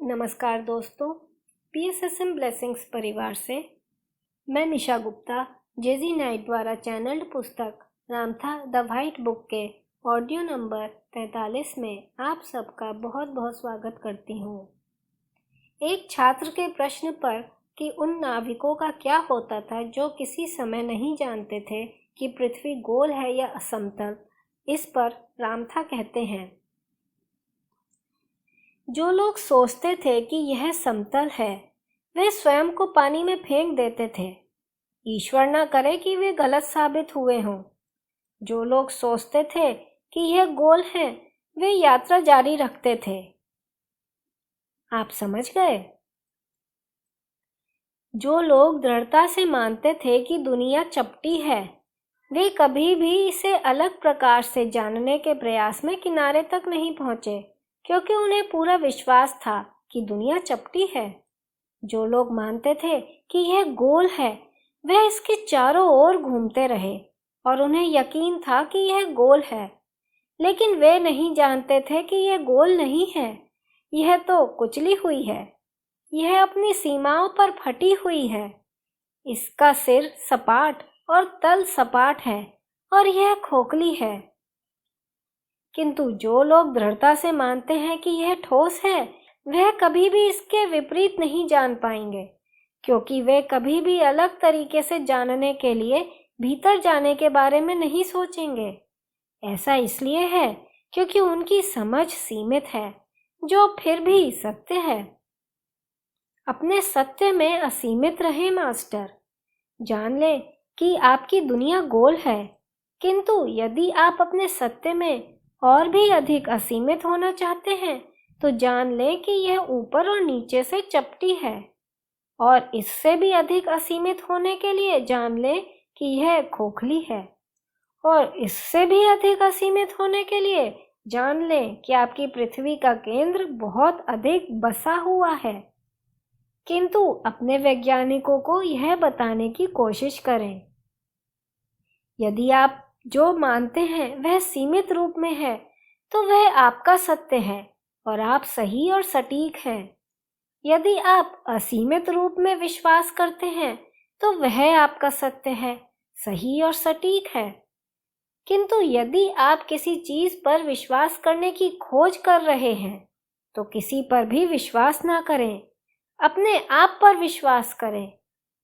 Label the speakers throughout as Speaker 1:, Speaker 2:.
Speaker 1: नमस्कार दोस्तों, PSSM blessings परिवार से मैं निशा गुप्ता जेजी नाइट द्वारा चैनल्ड पुस्तक रामथा द व्हाइट बुक के ऑडियो नंबर 43 में आप सबका बहुत बहुत स्वागत करती हूँ। एक छात्र के प्रश्न पर कि उन नाविकों का क्या होता था जो किसी समय नहीं जानते थे कि पृथ्वी गोल है या असमतल, इस पर रामथा कहते हैं, जो लोग सोचते थे कि यह समतल है वे स्वयं को पानी में फेंक देते थे। ईश्वर न करे कि वे गलत साबित हुए हों। जो लोग सोचते थे कि यह गोल है वे यात्रा जारी रखते थे। आप समझ गए? जो लोग दृढ़ता से मानते थे कि दुनिया चपटी है वे कभी भी इसे अलग प्रकार से जानने के प्रयास में किनारे तक नहीं पहुंचे, क्योंकि उन्हें पूरा विश्वास था कि दुनिया चपटी है। जो लोग मानते थे कि यह गोल है वह इसके चारों ओर घूमते रहे और उन्हें यकीन था कि यह गोल है, लेकिन वे नहीं जानते थे कि यह गोल नहीं है, यह तो कुचली हुई है, यह अपनी सीमाओं पर फटी हुई है। इसका सिर सपाट और तल सपाट है और यह खोखली है। किंतु जो लोग दृढ़ता से मानते हैं कि यह ठोस है वह कभी भी इसके विपरीत नहीं जान पाएंगे, क्योंकि वे कभी भी अलग तरीके से जानने के लिए भीतर जाने के बारे में नहीं सोचेंगे। ऐसा इसलिए है क्योंकि उनकी समझ सीमित है, जो फिर भी सत्य है। अपने सत्य में असीमित रहे मास्टर। जान ले कि आपकी दुनिया गोल है, किंतु यदि आप अपने सत्य में और भी अधिक असीमित होना चाहते हैं तो जान लें कि यह ऊपर और नीचे से चपटी है, और इससे भी अधिक असीमित होने के लिए जान लें कि यह खोखली है, और इससे भी अधिक असीमित होने के लिए जान लें कि आपकी पृथ्वी का केंद्र बहुत अधिक बसा हुआ है। किंतु अपने वैज्ञानिकों को यह बताने की कोशिश करें। यदि आप जो मानते हैं वह सीमित रूप में है तो वह आपका सत्य है और आप सही और सटीक हैं। यदि आप असीमित रूप में विश्वास करते हैं तो वह आपका सत्य है, सही और सटीक है। किंतु यदि आप किसी चीज पर विश्वास करने की खोज कर रहे हैं तो किसी पर भी विश्वास ना करें, अपने आप पर विश्वास करें।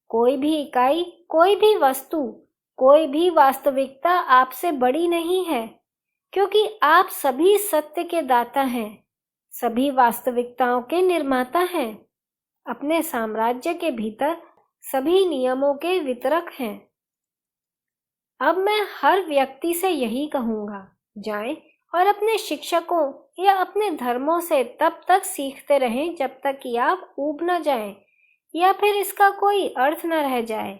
Speaker 1: कोई भी इकाई, कोई भी वस्तु, कोई भी वास्तविकता आपसे बड़ी नहीं है, क्योंकि आप सभी सत्य के दाता हैं, सभी वास्तविकताओं के निर्माता हैं, अपने साम्राज्य के भीतर सभी नियमों के वितरक हैं। अब मैं हर व्यक्ति से यही कहूँगा, जाएं और अपने शिक्षकों या अपने धर्मों से तब तक सीखते रहें जब तक कि आप ऊब न जाएं या फिर इसका कोई अर्थ न रह जाए।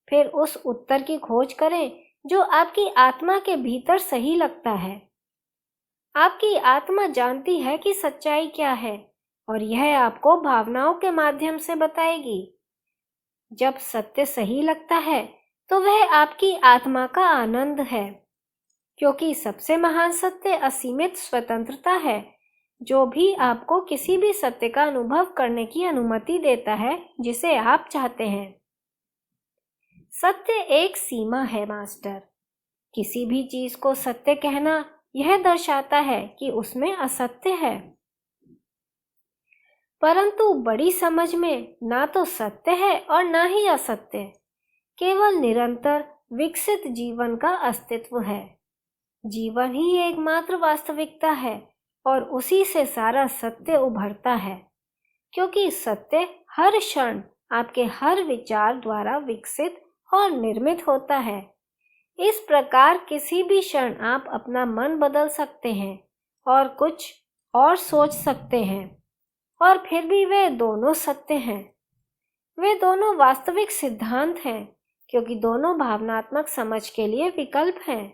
Speaker 1: फिर उस उत्तर की खोज करें जो आपकी आत्मा के भीतर सही लगता है। आपकी आत्मा जानती है कि सच्चाई क्या है और यह आपको भावनाओं के माध्यम से बताएगी। जब सत्य सही लगता है तो वह आपकी आत्मा का आनंद है, क्योंकि सबसे महान सत्य असीमित स्वतंत्रता है, जो भी आपको किसी भी सत्य का अनुभव करने की अनुमति देता है जिसे आप चाहते हैं। सत्य एक सीमा है मास्टर। किसी भी चीज को सत्य कहना यह दर्शाता है कि उसमें असत्य है। परंतु बड़ी समझ में ना तो सत्य है और ना ही असत्य, केवल निरंतर विकसित जीवन का अस्तित्व है। जीवन ही एकमात्र वास्तविकता है और उसी से सारा सत्य उभरता है, क्योंकि सत्य हर क्षण आपके हर विचार द्वारा विकसित और निर्मित होता है। इस प्रकार किसी भी क्षण आप अपना मन बदल सकते हैं और कुछ और सोच सकते हैं, और फिर भी वे दोनों सत्य हैं। वे दोनों वास्तविक सिद्धांत हैं, क्योंकि दोनों भावनात्मक समझ के लिए विकल्प हैं।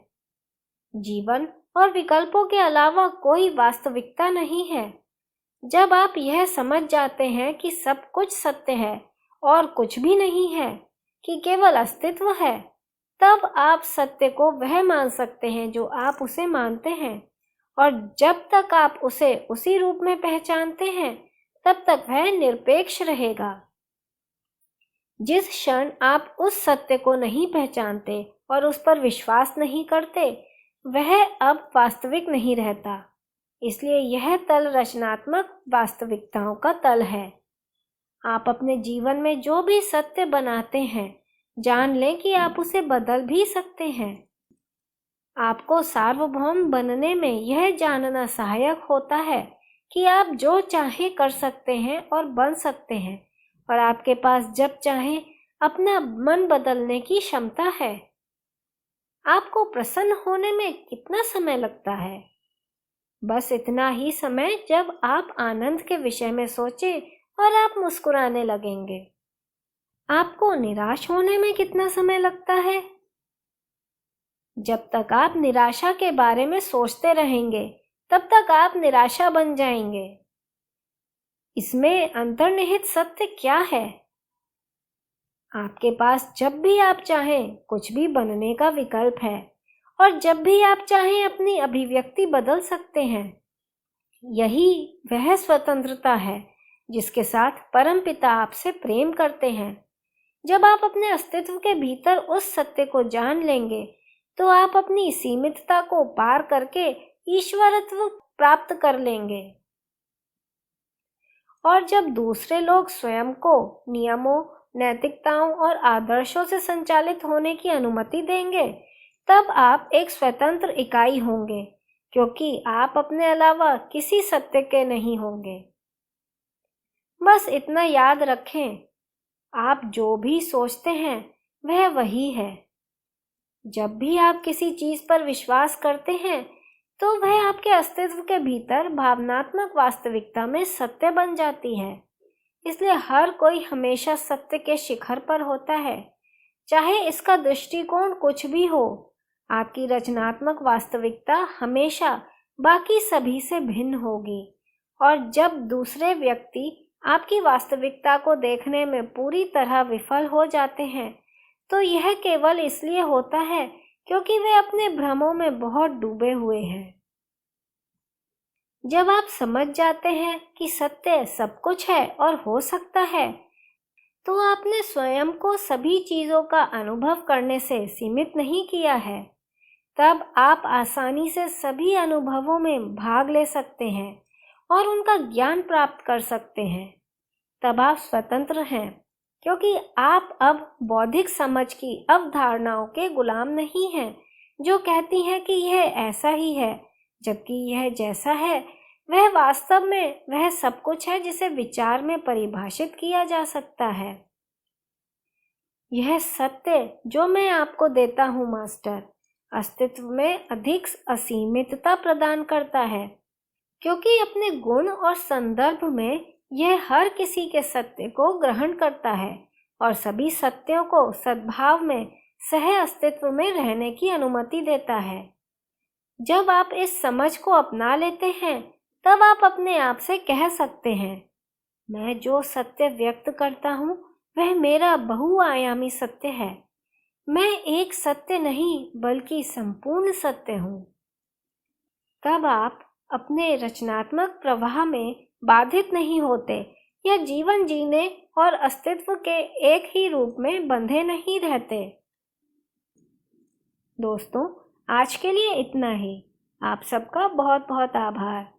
Speaker 1: जीवन और विकल्पों के अलावा कोई वास्तविकता नहीं है। जब आप यह समझ जाते हैं कि सब कुछ सत्य है और कुछ भी नहीं है, कि केवल अस्तित्व है, तब आप सत्य को वह मान सकते हैं जो आप उसे मानते हैं, और जब तक आप उसे उसी रूप में पहचानते हैं तब तक वह निरपेक्ष रहेगा। जिस क्षण आप उस सत्य को नहीं पहचानते और उस पर विश्वास नहीं करते, वह अब वास्तविक नहीं रहता। इसलिए यह तल रचनात्मक वास्तविकताओं का तल है। आप अपने जीवन में जो भी सत्य बनाते हैं, जान लें कि आप उसे बदल भी सकते हैं। आपको सार्वभौम बनने में यह जानना सहायक होता है कि आप जो चाहें कर सकते हैं और बन सकते हैं, और आपके पास जब चाहें अपना मन बदलने की क्षमता है। आपको प्रसन्न होने में कितना समय लगता है? बस इतना ही समय जब आप आनंद के विषय में सोचें और आप मुस्कुराने लगेंगे। आपको निराश होने में कितना समय लगता है? जब तक आप निराशा के बारे में सोचते रहेंगे, तब तक आप निराशा बन जाएंगे। इसमें अंतर्निहित सत्य क्या है? आपके पास जब भी आप चाहें कुछ भी बनने का विकल्प है, और जब भी आप चाहें अपनी अभिव्यक्ति बदल सकते हैं। यही वह स्वतंत्रता है जिसके साथ परमपिता आपसे प्रेम करते हैं। जब आप अपने अस्तित्व के भीतर उस सत्य को जान लेंगे, तो आप अपनी सीमितता को पार करके ईश्वरत्व प्राप्त कर लेंगे। और जब दूसरे लोग स्वयं को नियमों, नैतिकताओं और आदर्शों से संचालित होने की अनुमति देंगे, तब आप एक स्वतंत्र इकाई होंगे, क्योंकि आप अपने अलावा किसी सत्य के नहीं होंगे। बस इतना याद रखें, आप जो भी सोचते हैं वह वही है। जब भी आप किसी चीज पर विश्वास करते हैं, तो वह आपके अस्तित्व के भीतर भावनात्मक वास्तविकता में सत्य बन जाती है। इसलिए हर कोई हमेशा सत्य के शिखर पर होता है, चाहे इसका दृष्टिकोण कुछ भी हो। आपकी रचनात्मक वास्तविकता हमेशा बाकी सभी से भिन्न होगी, और जब दूसरे व्यक्ति आपकी वास्तविकता को देखने में पूरी तरह विफल हो जाते हैं, तो यह केवल इसलिए होता है क्योंकि वे अपने भ्रमों में बहुत डूबे हुए हैं। जब आप समझ जाते हैं कि सत्य सब कुछ है और हो सकता है, तो आपने स्वयं को सभी चीजों का अनुभव करने से सीमित नहीं किया है। तब आप आसानी से सभी अनुभवों में भाग ले सकते हैं और उनका ज्ञान प्राप्त कर सकते हैं। तब आप स्वतंत्र हैं, क्योंकि आप अब बौद्धिक समझ की अवधारणाओं के गुलाम नहीं हैं, जो कहती हैं कि यह ऐसा ही है, जबकि यह जैसा है वह वास्तव में वह सब कुछ है जिसे विचार में परिभाषित किया जा सकता है। यह सत्य जो मैं आपको देता हूँ मास्टर, अस्तित्व में अधिक असीमितता प्रदान करता है, क्योंकि अपने गुण और संदर्भ में यह हर किसी के सत्य को ग्रहण करता है और सभी सत्यों को सद्भाव में सह अस्तित्व में रहने की अनुमति देता है। जब आप इस समझ को अपना लेते हैं, तब आप अपने आप से कह सकते हैं, मैं जो सत्य व्यक्त करता हूँ वह मेरा बहुआयामी सत्य है। मैं एक सत्य नहीं बल्कि संपूर्ण सत्य हूँ। तब आप अपने रचनात्मक प्रवाह में बाधित नहीं होते या जीवन जीने और अस्तित्व के एक ही रूप में बंधे नहीं रहते। दोस्तों, आज के लिए इतना ही। आप सबका बहुत बहुत आभार।